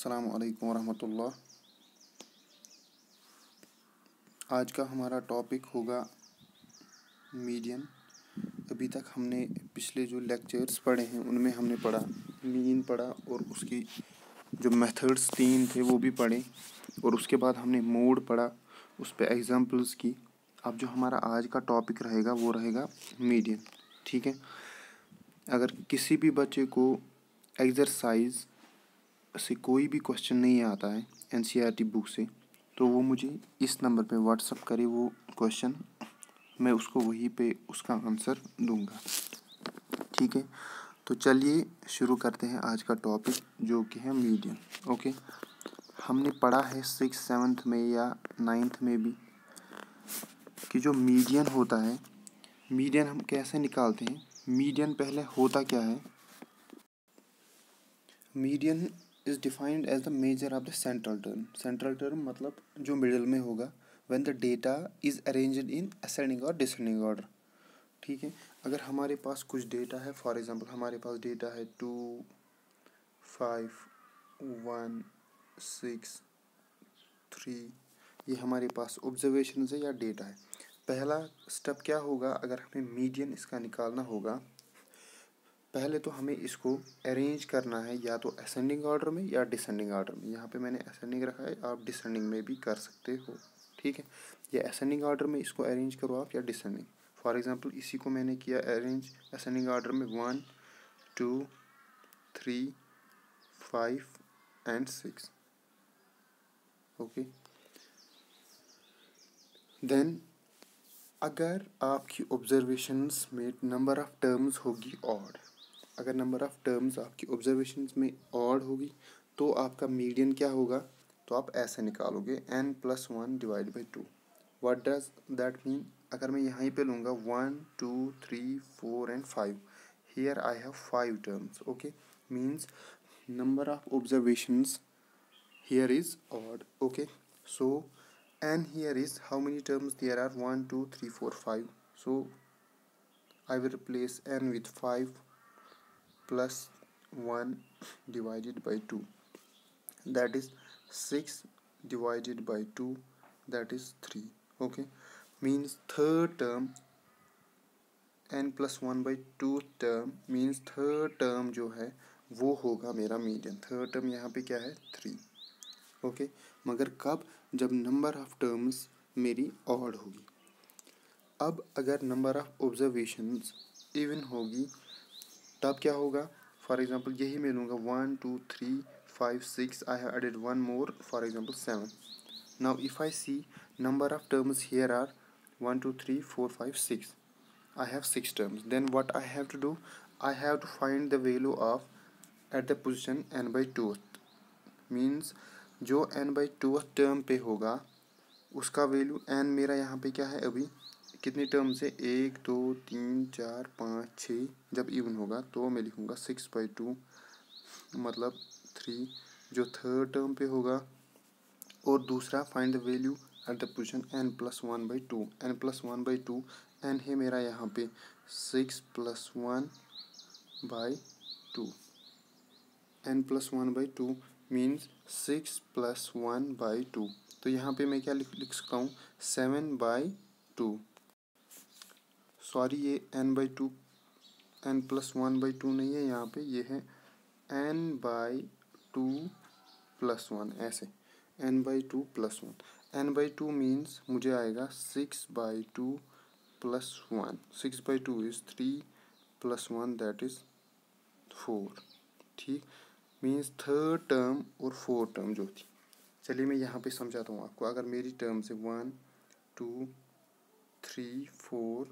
अस्सलाम वालेकुम वरहमतुल्लाह। आज का हमारा टॉपिक होगा मीडियन। अभी तक हमने पिछले जो लेक्चर्स पढ़े हैं उनमें हमने पढ़ा मीन पढ़ा और उसकी जो मेथड्स 3 थे वो भी पढ़े और उसके बाद हमने मोड पढ़ा, उस पर एग्जांपल्स की। अब जो हमारा आज का टॉपिक रहेगा वो रहेगा मीडियन। ठीक है, अगर किसी भी बच्चे को एक्सरसाइज से कोई भी क्वेश्चन नहीं आता है एनसीईआरटी बुक से, तो वो मुझे इस नंबर पे व्हाट्सअप करे वो क्वेश्चन, मैं उसको वहीं पे उसका आंसर दूंगा। ठीक है, तो चलिए शुरू करते हैं आज का टॉपिक जो कि है मीडियन। ओके, हमने पढ़ा है 6th 7th में या 9th में भी कि जो मीडियन होता है, मीडियन हम कैसे निकालते हैं। मीडियन पहले होता क्या है, median is defined as the measure of the central term. Central term मतलब जो मिडिल में होगा when the data is arranged in ascending और डिसेंडिंग ऑर्डर। ठीक है, अगर हमारे पास कुछ डेटा है, फॉर एग्जांपल हमारे पास डेटा है 2 5 1 6 3, ये हमारे पास ऑब्जर्वेशन है या डेटा है। पहला स्टेप क्या होगा, अगर हमें मीडियन इसका निकालना होगा, पहले तो हमें इसको अरेंज करना है या तो असेंडिंग ऑर्डर में या डिसेंडिंग ऑर्डर में। यहाँ पे मैंने असेंडिंग रखा है, आप डिसेंडिंग में भी कर सकते हो। ठीक है, या असेंडिंग ऑर्डर में इसको अरेंज करो आप या डिसेंडिंग। फॉर एग्जांपल इसी को मैंने किया अरेंज असेंडिंग ऑर्डर में 1 2 3 5 एंड 6। ओके, देन अगर आपकी ऑब्जर्वेशंस में नंबर ऑफ टर्म्स होगी ऑड, अगर नंबर ऑफ टर्म्स आपकी ऑब्जर्वेशंस में ऑड होगी तो आपका मीडियन क्या होगा, तो आप ऐसे निकालोगे n+1 divide by 2। What does that mean, अगर मैं यहाँ पे लूँगा 1 2 3 4 and 5, here I have 5 terms. Okay, means number of observations here is odd. Okay, so n here is how many terms there are, 1 2 3 4 5, so I will replace n with 5 plus 1 divided by 2, that is 6 divided by 2, that is 3. Okay, means third term n+1 by 2 term means third term जो है वो होगा मेरा median. Third term यहाँ पे क्या है 3। Okay, मगर कब, जब नंबर ऑफ टर्म्स मेरी ऑड होगी। अब अगर नंबर ऑफ ऑब्जर्वेशंस इवन होगी तब क्या होगा, फॉर एग्जांपल यही मैं लूँगा 1 2 3 5 6, I have added 1 more, for example 7। Now if I see number of terms here are 1 2 3 4 5 6, I have 6 terms, then what I have to do, I have to find the value of at the position n by 2th, means जो n by 2th term पे होगा उसका value n मेरा यहाँ पे क्या है, अभी कितनी टर्म से 1 2 3 4 5 6, जब इवन होगा तो मैं लिखूँगा 6/2 मतलब 3 जो थर्ड टर्म पे होगा। और दूसरा find the value at the position n+1 by 2, n+1 by 2, n है मेरा यहाँ पे 6+1 by 2, n+1 by 2 means 6+1 by 2, तो यहाँ पे मैं क्या लिख सकता हूँ 7/2। सॉरी, ये n/2 n+1 by 2 नहीं है, यहाँ पे ये है n/2 + 1, ऐसे n/2 + 1। n/2 मीन्स मुझे आएगा 6/2 + 1, 6/2 इज 3 + 1 दैट इज 4। ठीक, मीन्स थर्ड टर्म और फोर्थ टर्म जो थी। चलिए मैं यहाँ पे समझाता हूँ आपको। अगर मेरी टर्म से 1 2 3 4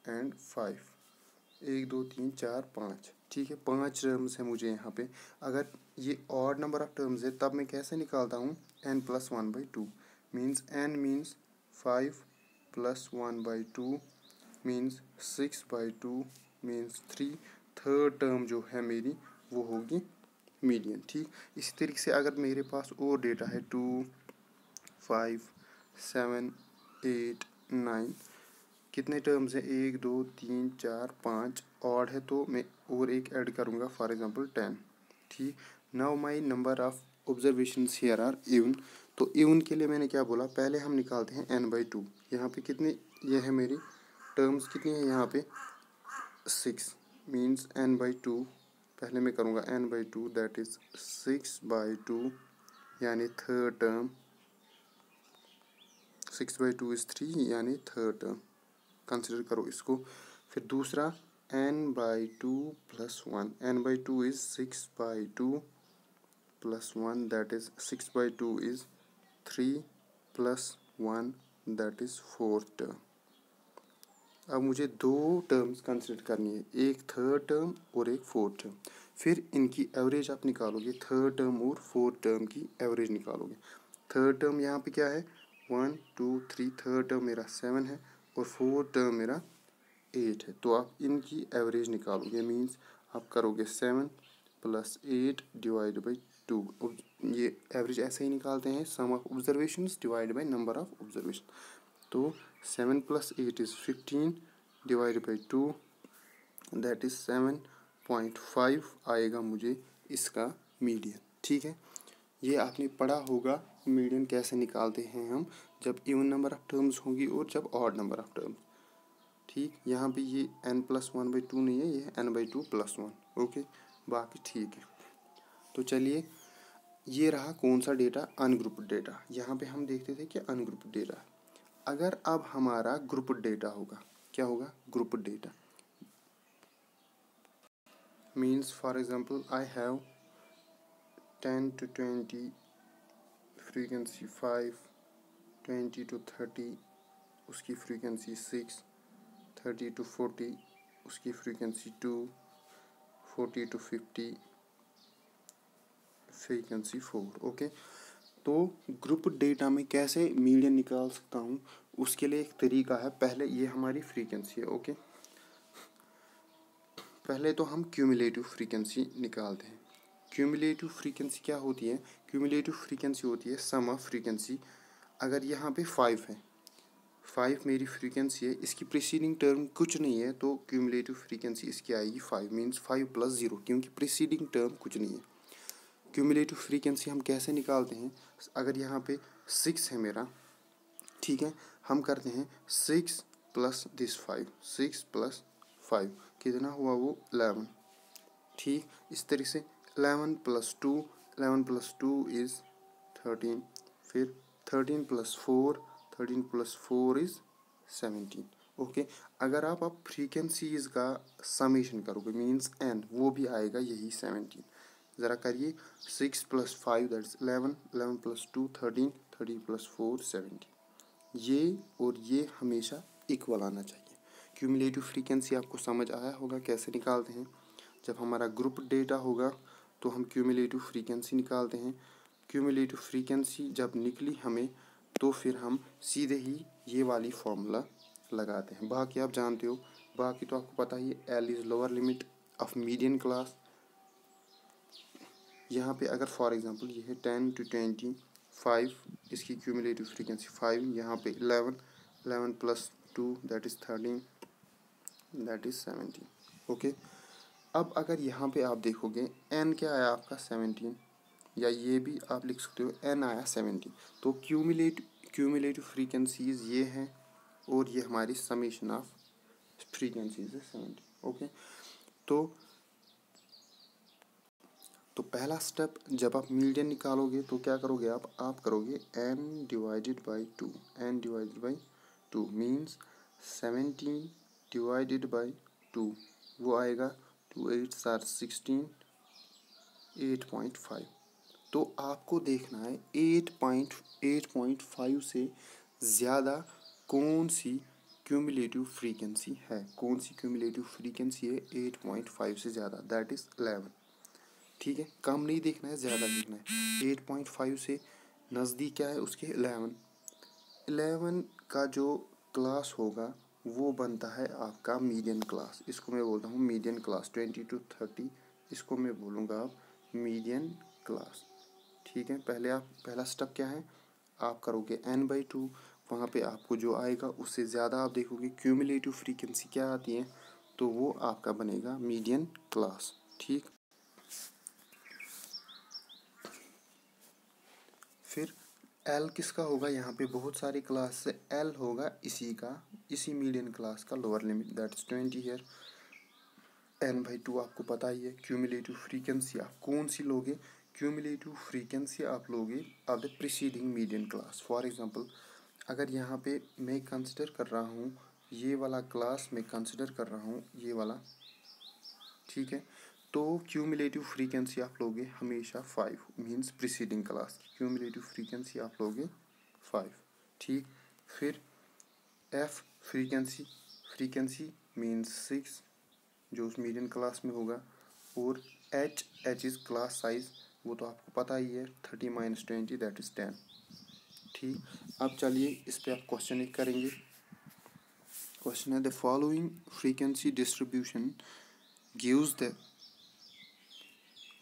एंड 5, 1 2 3 4 5, ठीक है, 5 टर्म्स है मुझे यहाँ पे। अगर ये ऑड नंबर ऑफ टर्म्स है तब मैं कैसे निकालता हूँ n+1 by 2, means n means 5 + 1 by 2 means 6/2 means 3। Third term जो है मेरी वो होगी मीडियन। ठीक, इसी तरीके से अगर मेरे पास और डेटा है 2 5 7 8 9, कितने टर्म्स है 1 2 3 4 5, ऑड है तो मैं और एक ऐड करूँगा, फॉर एग्जांपल 10। ठीक, now my number of observations here are even. तो इवन के लिए मैंने क्या बोला, पहले हम निकालते हैं n/2। यहाँ पे कितने, ये है मेरी टर्म्स कितनी है यहाँ पे 6, मीन्स n/2। पहले मैं करूँगा n/2, दैट इज़ 6/2, यानी थर्ड टर्म। 6/2 इज़ 3, यानी थर्ड टर्म, कंसिडर करो इसको। फिर दूसरा n/2 + 1, n/2 is 6/2 + 1, that is 6/2 is 3 + 1, that is fourth term. अब मुझे दो टर्म्स कंसिडर करनी है, एक थर्ड टर्म और एक फोर्थ टर्म। फिर इनकी एवरेज आप निकालोगे, थर्ड टर्म और फोर्थ टर्म की एवरेज निकालोगे। थर्ड टर्म यहाँ पे क्या है 1 2 3, थर्ड टर्म मेरा 7 है और फोर्थ टर्म मेरा 8 है। तो आप इनकी एवरेज निकालोगे, मीन्स आप करोगे 7 + 8 / 2। ये एवरेज ऐसे ही निकालते हैं, sum of observations divide by number of observation. तो 7 + 8 इज़ 15 / 2, दैट इज़ 7.5 आएगा मुझे इसका मीडियन। ठीक है, ये आपने पढ़ा होगा मीडियन कैसे निकालते हैं हम, जब इवन नंबर ऑफ टर्म्स होंगी और जब ऑड नंबर ऑफ टर्म्स। ठीक, यहाँ पे ये n + 1/2 नहीं है, ये है n/2 + 1। ओके, बाकी ठीक है। तो चलिए, ये रहा कौन सा डेटा, अनग्रुप्ड डेटा। यहाँ पे हम देखते थे कि अनग्रुप्ड डेटा। अगर अब हमारा ग्रुप्ड डेटा होगा, क्या होगा, grouped data means for example I have 10 to 20, frequency 5, 20 to 30 उसकी फ्रीक्वेंसी 6, 30 to 40 उसकी फ्रीक्वेंसी 2, 40 to 50 फ्रीक्वेंसी 4। ओके, तो ग्रुप डेटा में कैसे मीडियन निकाल सकता हूँ, उसके लिए एक तरीका है। पहले ये हमारी फ्रीक्वेंसी है। ओके, पहले तो हम क्यूमुलेटिव फ्रीक्वेंसी निकालते हैं। क्यूमुलेटिव फ्रीक्वेंसी क्या होती है, क्यूमुलेटिव फ्रीक्वेंसी होती है सम ऑफ फ्रीक्वेंसी। अगर यहाँ पे 5 है, 5 मेरी फ्रीक्वेंसी है, इसकी प्रीसीडिंग टर्म कुछ नहीं है, तो क्यूमुलेटिव फ्रीक्वेंसी इसकी आएगी 5, मीन्स 5 + 0, क्योंकि प्रीसीडिंग टर्म कुछ नहीं है। क्यूमुलेटिव फ्रीक्वेंसी हम कैसे निकालते हैं, अगर यहाँ पे 6 है मेरा, ठीक है, हम करते हैं 6 + दिस 5, 6 + 5 कितना हुआ, वो 11। ठीक, इस तरह से 11 + 2, 11 + 2 इज़ 13, फिर 13 + 4, 13 + 4 इज़ 17। ओके, अगर आप फ्रीक्वेंसीज का समेशन करोगे, मीन्स n, वो भी आएगा यही 17। ज़रा करिए, 6 + 5 दैट्स 11, 11 + 2 13, 13 + 4 17। ये और ये हमेशा इक्वल आना चाहिए। क्यूमुलेटिव फ्रीक्वेंसी आपको समझ आया होगा कैसे निकालते हैं। जब हमारा ग्रुप डेटा होगा तो हम क्यूमुलेटिव फ्रीक्वेंसी निकालते हैं। क्यूमुलेटिव फ्रीक्वेंसी जब निकली हमें, तो फिर हम सीधे ही ये वाली फॉर्मूला लगाते हैं। बाकी आप जानते हो, बाकी तो आपको पता ही है, L is lower limit of median class. यहाँ पे अगर फॉर एग्जांपल ये है 10 to 20, 5 इसकी क्यूमुलेटिव फ्रीक्वेंसी 5, यहाँ पे 11, 11 + 2 that is 13, that is 17। Okay, अब अगर यहाँ पे आप देखोगे n क्या आया आपका 17, या ये भी आप लिख सकते हो n आया 17। तो क्यूमुलेटिव फ्रीक्वेंसीज ये हैं और ये हमारी समेशन ऑफ फ्रीक्वेंसीज है 17। ओके, तो पहला स्टेप, जब आप मीडियन निकालोगे तो क्या करोगे आप करोगे n / 2, n / 2 मीन्स 17 / 2, वो आएगा 2 8s are 16, 8.5। तो आपको देखना है 8.5 से ज़्यादा कौन सी क्यूमुलेटिव फ्रीक्वेंसी है, कौन सी क्यूमुलेटिव फ्रीक्वेंसी है 8.5 से ज़्यादा, दैट इज़ 11। ठीक है, कम नहीं देखना है, ज़्यादा देखना है। 8.5 से नज़दीक क्या है उसके 11। 11 का जो क्लास होगा वो बनता है आपका मीडियन क्लास। इसको मैं बोलता हूँ मीडियन क्लास। 20 to 30 इसको मैं बोलूँगा आप मीडियन क्लास। ठीक है, पहला स्टेप क्या है, आप करोगे n/2, वहाँ पे आपको जो आएगा उससे ज़्यादा आप देखोगे क्यूमुलेटिव फ्रीक्वेंसी क्या आती है, तो वो आपका बनेगा मीडियन क्लास। ठीक, फिर एल किसका होगा, यहाँ पे बहुत सारी क्लास से एल होगा इसी मीडियन क्लास का lower limit, that is 20 here. n/2 आपको पता ही है। क्यूमुलेटिव फ्रीक्वेंसी आप कौन सी लोगे, क्यूमुलेटिव फ्रीक्वेंसी आप लोगे of the preceding median class. For example अगर यहाँ पे मैं कंसिडर कर रहा हूँ ये वाला क्लास, मैं कंसिडर कर रहा हूँ ये वाला, ठीक है, तो क्यूमुलेटिव फ्रीक्वेंसी आप लोगे हमेशा 5, मीन्स प्रीसीडिंग क्लास की क्यूमुलेटिव फ्रीक्वेंसी आप लोगे 5, ठीक। फिर एफ फ्रीक्वेंसी मीन्स 6 जो उस मीडियन क्लास में होगा, और एच इज़ क्लास साइज, वो तो आपको पता ही है 30 - 20 दैट इज़ 10, ठीक। अब चलिए इस पर आप क्वेश्चन एक करेंगे। क्वेश्चन है the following frequency distribution gives the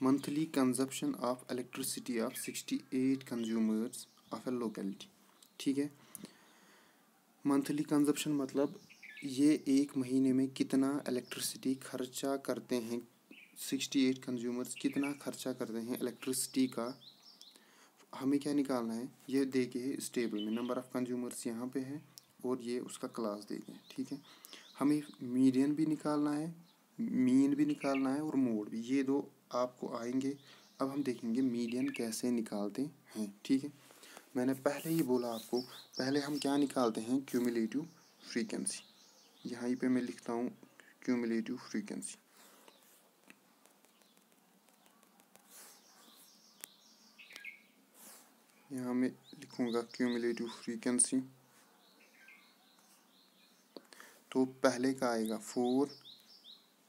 monthly consumption of elasticity of 68 consumers of A locality, ठीक है। मंथली कंजप्शन मतलब ये एक महीने में कितना इलेक्ट्रिसिटी खर्चा करते हैं, 68 कंज्यूमर्स कितना खर्चा करते हैं इलेक्ट्रिसिटी का, हमें क्या निकालना है, ये दे के है इस टेबल में, नंबर ऑफ़ कंज्यूमर्स यहाँ पे है और ये उसका क्लास दे के, ठीक है। हमें मीडियन भी निकालना है, मीन भी निकालना है और मोड भी, ये दो आपको आएंगे। अब हम देखेंगे मीडियन कैसे निकालते हैं, ठीक है। मैंने पहले ही बोला आपको, पहले हम क्या निकालते हैं, क्यूमुलेटिव फ्रीक्वेंसी। यहाँ पे मैं लिखता हूँ क्यूमुलेटिव फ्रीक्वेंसी, यहाँ मैं लिखूँगा क्यूमुलेटिव फ्रीक्वेंसी। तो पहले का आएगा 4,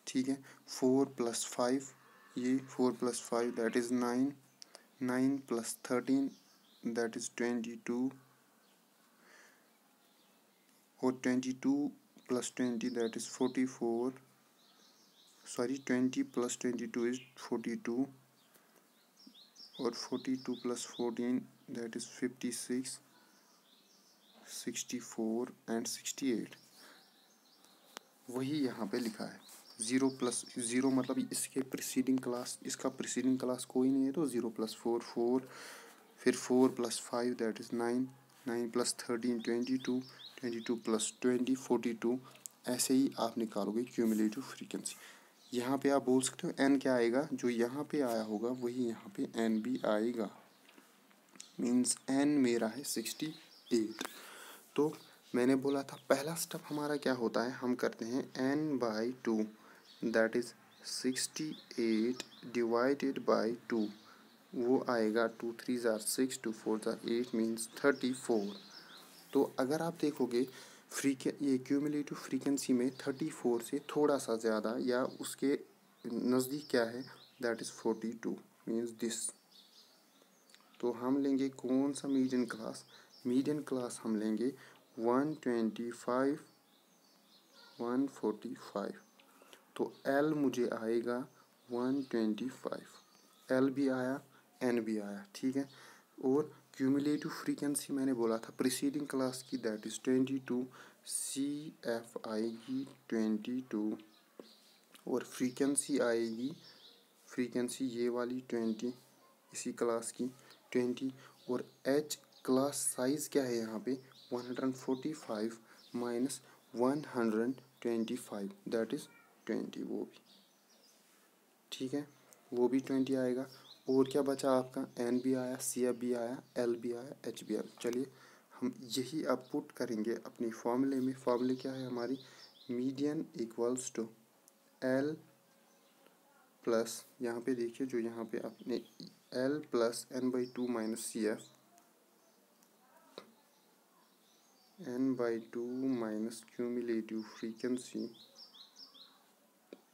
ठीक है, 4 + 5, ये 4 + 5 दैट इज़ 9, 9 + 13 दैट इज़ 22, और 22 + 20 दैट इज़ 44, सॉरी 20 + 22 इज़ 42, और 42 + 14 दैट इज़ 56, 64 एंड 68, वही यहाँ पे लिखा है। 0 + 0 मतलब इसके प्रीसीडिंग क्लास, इसका प्रीसीडिंग क्लास कोई नहीं है, तो 0 + 4 4, फिर 4 + 5 दैट इज़ 9, 9 + 13 22, 22 + 20 42, ऐसे ही आप निकालोगे क्यूमुलेटिव फ्रीक्वेंसी। यहाँ पे आप बोल सकते हो n क्या आएगा, जो यहाँ पे आया होगा वही यहाँ पे n भी आएगा, मीन्स n मेरा है 68। तो मैंने बोला था पहला स्टेप हमारा क्या होता है, हम करते हैं n/2 that is 68 divided by 2, वो आएगा 2 3 = 6, 2 4 = 8 मीन्स 34। तो अगर आप देखोगे ये क्यूमुलेटिव फ्रीक्वेंसी में 34 से थोड़ा सा ज़्यादा या उसके नज़दीक क्या है, दैट इज़ 42 मीन्स दिस। तो हम लेंगे कौन सा मीडियन क्लास, मीडियन क्लास हम लेंगे 125 145। तो L मुझे आएगा 125, L भी आया N भी आया, ठीक है। और क्यूमुलेटिव फ्रीक्वेंसी मैंने बोला था प्रीसीडिंग क्लास की, दैट इज़ 22, CF आएगी 22, और फ्रीक्वेंसी आएगी, फ्रीक्वेंसी ये वाली 20 इसी क्लास की 20, और H क्लास साइज़ क्या है यहाँ पे 145 - 125 दैट इज़ 20, वो भी ठीक है, वो भी 20 आएगा। और क्या बचा आपका, N भी आया, CF भी आया, L भी आया, H भी आया। चलिए हम यही अब पुट करेंगे अपनी फॉर्मूले में। फॉर्मूले क्या है हमारी, median equals to L plus, यहाँ पे देखिए जो यहाँ पे आपने L + n/2 - CF, n/2 - cumulative frequency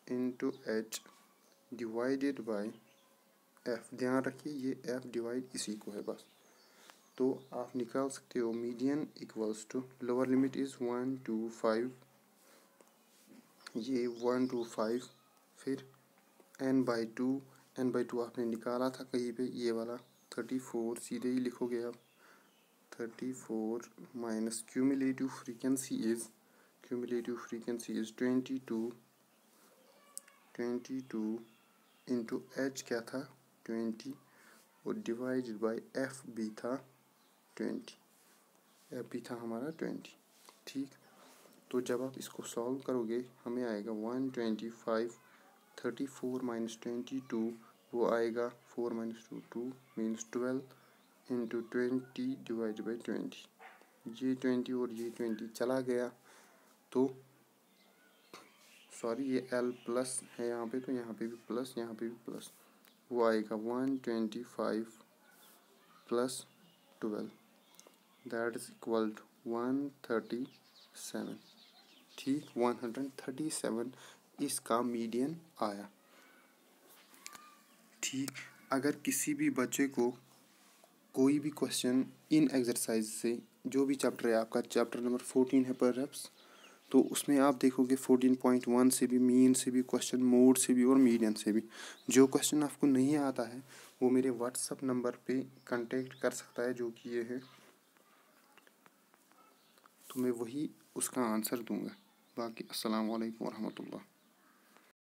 into H divided by F। ध्यान रखिए ये F डिवाइड इसी को है बस। तो आप निकाल सकते हो median equals to, lower limit is 1 2 5, ये 1 2 5, फिर n/2 आपने निकाला था कहीं पे, ये वाला 34 सीधे ही लिखोगे आप, 34 minus cumulative frequency is 22 into H क्या था 20, और डिवाइडेड बाय एफ भी था 20, एफ भी था हमारा 20। ठीक, तो जब आप इसको सॉल्व करोगे हमें आएगा 125, 34 माइनस 22 वो आएगा 4 minus 2 2 means 12 into 20 divide by 20। ये 20 और ये 20 चला गया, तो सॉरी ये L प्लस है यहाँ पे, तो यहाँ पे भी प्लस, यहाँ पे भी प्लस, वो आएगा 125 plus 12 that is equal to 137। ठीक, 137 इसका मीडियन आया। ठीक, अगर किसी भी बच्चे को कोई भी क्वेश्चन इन एक्सरसाइज से, जो भी चैप्टर है आपका, चैप्टर नंबर 14 है परहैप्स, तो उसमें आप देखोगे 14.1 से भी, मीन से भी क्वेश्चन, मोड से भी और मीडियन से भी। जो क्वेश्चन आपको नहीं आता है वो मेरे व्हाट्सअप नंबर पे कांटेक्ट कर सकता है, जो कि ये है, तो मैं वही उसका आंसर दूंगा। बाकी अस्सलाम वालेकुम रहमतुल्लाह।